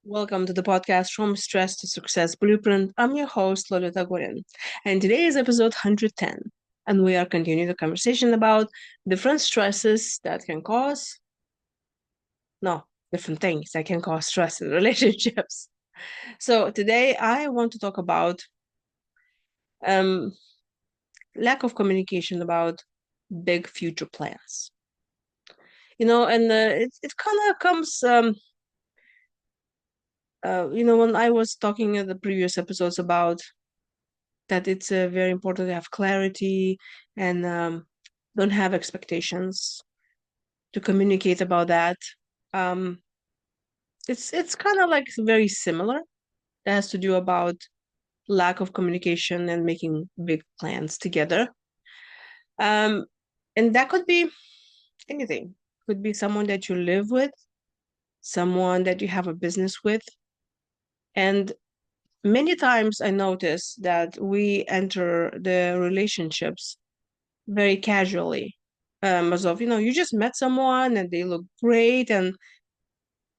Welcome to the podcast From Stress to Success Blueprint. I'm your host, Lolita, and today is episode 110. And we are continuing the conversation about different stresses that can cause, no, different things that can cause stress in relationships. So today I want to talk about um, lack of communication about big future plans. It kind of comes when I was talking in the previous episodes about that it's very important to have clarity and don't have expectations to communicate about that. Um, it's kind of like very similar. It has to do about lack of communication and making big plans together. Um, and that could be anything. Could be someone that you live with, someone that you have a business with, and many times I notice that we enter the relationships very casually. As of, you just met someone and they look great, and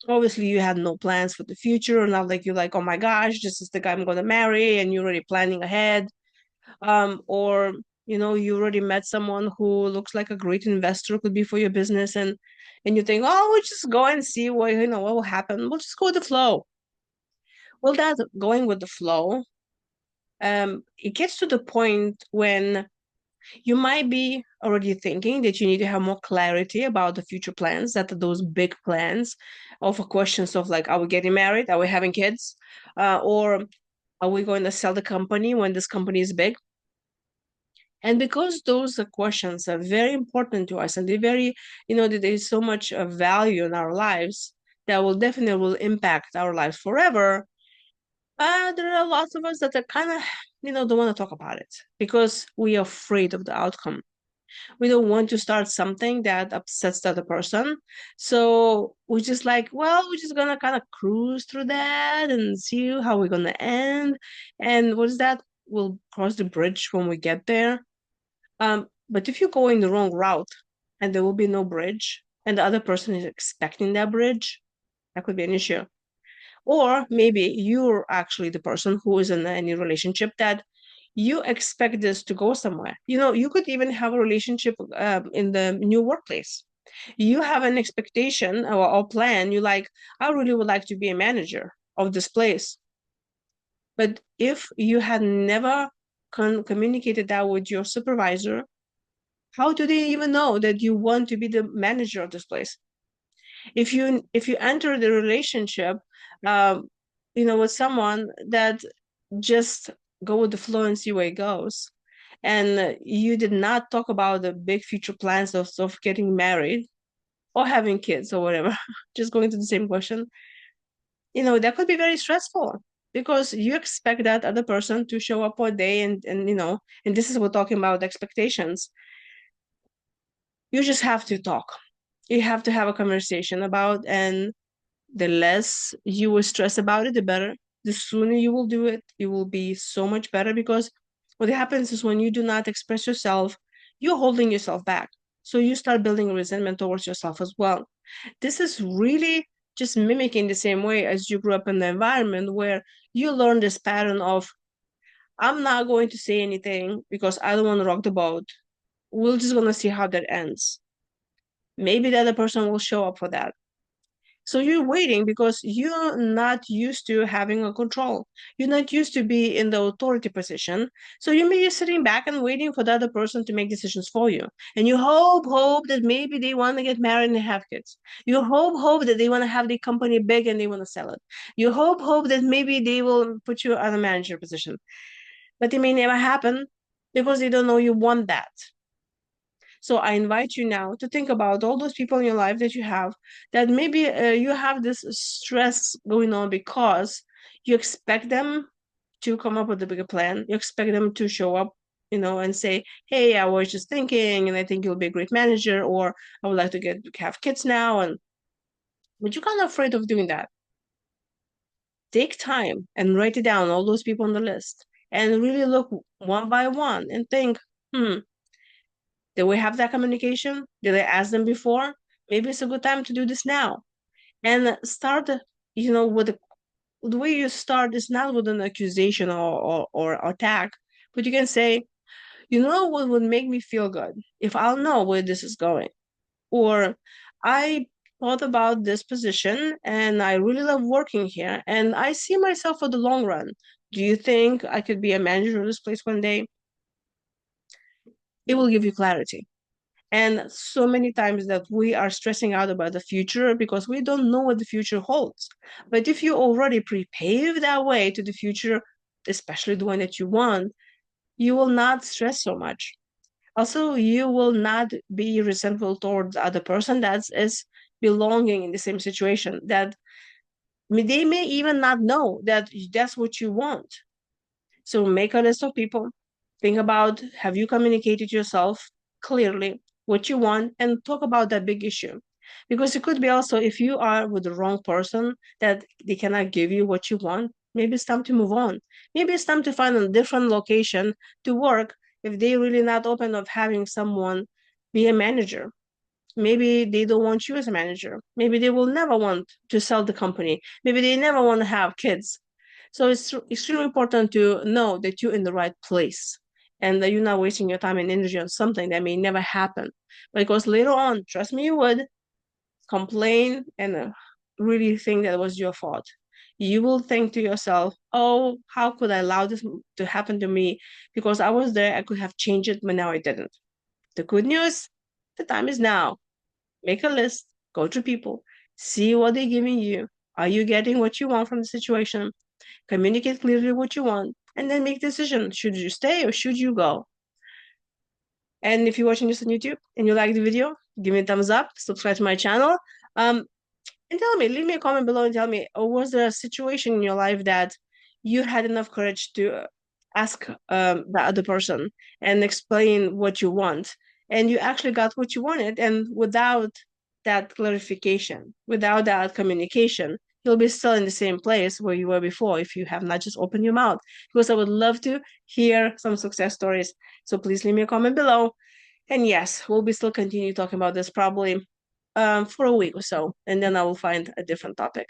obviously you had no plans for the future. Not like you're like, oh my gosh, this is the guy I'm gonna marry, and you're already planning ahead. Or you already met someone who looks like a great investor, could be for your business, and you think, oh, we'll just go and see what will happen. We'll just go with the flow. Well, that going with the flow, it gets to the point when you might be already thinking that you need to have more clarity about the future plans, that those big plans of questions of like, are we getting married? Are we having kids? Or are we going to sell the company when this company is big? And because those questions are very important to us and they very, there's so much value in our lives that will definitely will impact our lives forever. There are lots of us that are kind of, don't want to talk about it because we are afraid of the outcome. We don't want to start something that upsets the other person. So we're just like, well, we're just gonna kind of cruise through that and see how we're gonna end. And what is that? We'll cross the bridge when we get there. But if you're going the wrong route and there will be no bridge and the other person is expecting that bridge, that could be an issue. Or maybe you're actually the person who is in any relationship that you expect this to go somewhere. You could even have a relationship in the new workplace. You have an expectation or plan. You like, I really would like to be a manager of this place. But if you had never communicated that with your supervisor, how do they even know that you want to be the manager of this place? If you enter the relationship, um, with someone that just go with the flow and see where it goes. And you did not talk about the big future plans of getting married or having kids or whatever. Just going to the same question. That could be very stressful because you expect that other person to show up one day and this is we're talking about expectations. You just have to talk. You have to have a conversation about, and the less you will stress about it, the better. The sooner you will do it, it will be so much better because what happens is when you do not express yourself, you're holding yourself back. So you start building resentment towards yourself as well. This is really just mimicking the same way as you grew up in the environment where you learn this pattern of, I'm not going to say anything because I don't want to rock the boat. We're just going to see how that ends. Maybe the other person will show up for that. So you're waiting because you're not used to having a control. You're not used to be in the authority position. So you may be sitting back and waiting for the other person to make decisions for you. And you hope that maybe they want to get married and have kids. You hope that they want to have the company big and they want to sell it. You hope that maybe they will put you on a manager position. But it may never happen because they don't know you want that. So I invite you now to think about all those people in your life that you have that maybe you have this stress going on because you expect them to come up with a bigger plan. You expect them to show up, and say, "Hey, I was just thinking, and I think you'll be a great manager," or "I would like to have kids now." And but you're kind of afraid of doing that. Take time and write it down, all those people on the list, and really look one by one and think, hmm, did we have that communication? Did I ask them before? Maybe it's a good time to do this now. And start, with the the way you start is not with an accusation or attack, but you can say, you know what would make me feel good if I'll know where this is going? Or I thought about this position and I really love working here and I see myself for the long run. Do you think I could be a manager of this place one day? It will give you clarity. And so many times that we are stressing out about the future because we don't know what the future holds. But if you already prepave that way to the future, especially the one that you want, you will not stress so much. Also, you will not be resentful towards the other person that is belonging in the same situation. That they may even not know that that's what you want. So make a list of people. Think about, have you communicated yourself clearly what you want and talk about that big issue. Because it could be also if you are with the wrong person that they cannot give you what you want, maybe it's time to move on. Maybe it's time to find a different location to work if they really not open of having someone be a manager. Maybe they don't want you as a manager. Maybe they will never want to sell the company. Maybe they never want to have kids. So it's extremely important to know that you're in the right place and that you're not wasting your time and energy on something that may never happen. Because later on, trust me, you would complain and really think that it was your fault. You will think to yourself, oh, how could I allow this to happen to me? Because I was there, I could have changed it, but now I didn't. The good news, the time is now. Make a list, go to people, see what they're giving you. Are you getting what you want from the situation? Communicate clearly what you want, and then make a decision. Should you stay or should you go? And if you're watching this on YouTube and you like the video, give me a thumbs up, subscribe to my channel. Um, and tell me, leave me a comment below and tell me, was there a situation in your life that you had enough courage to ask the other person and explain what you want, and you actually got what you wanted, and without that clarification, without that communication, you'll be still in the same place where you were before if you have not just opened your mouth. Because I would love to hear some success stories. So please leave me a comment below. And yes, we'll be still continue talking about this probably for a week or so, and then I will find a different topic.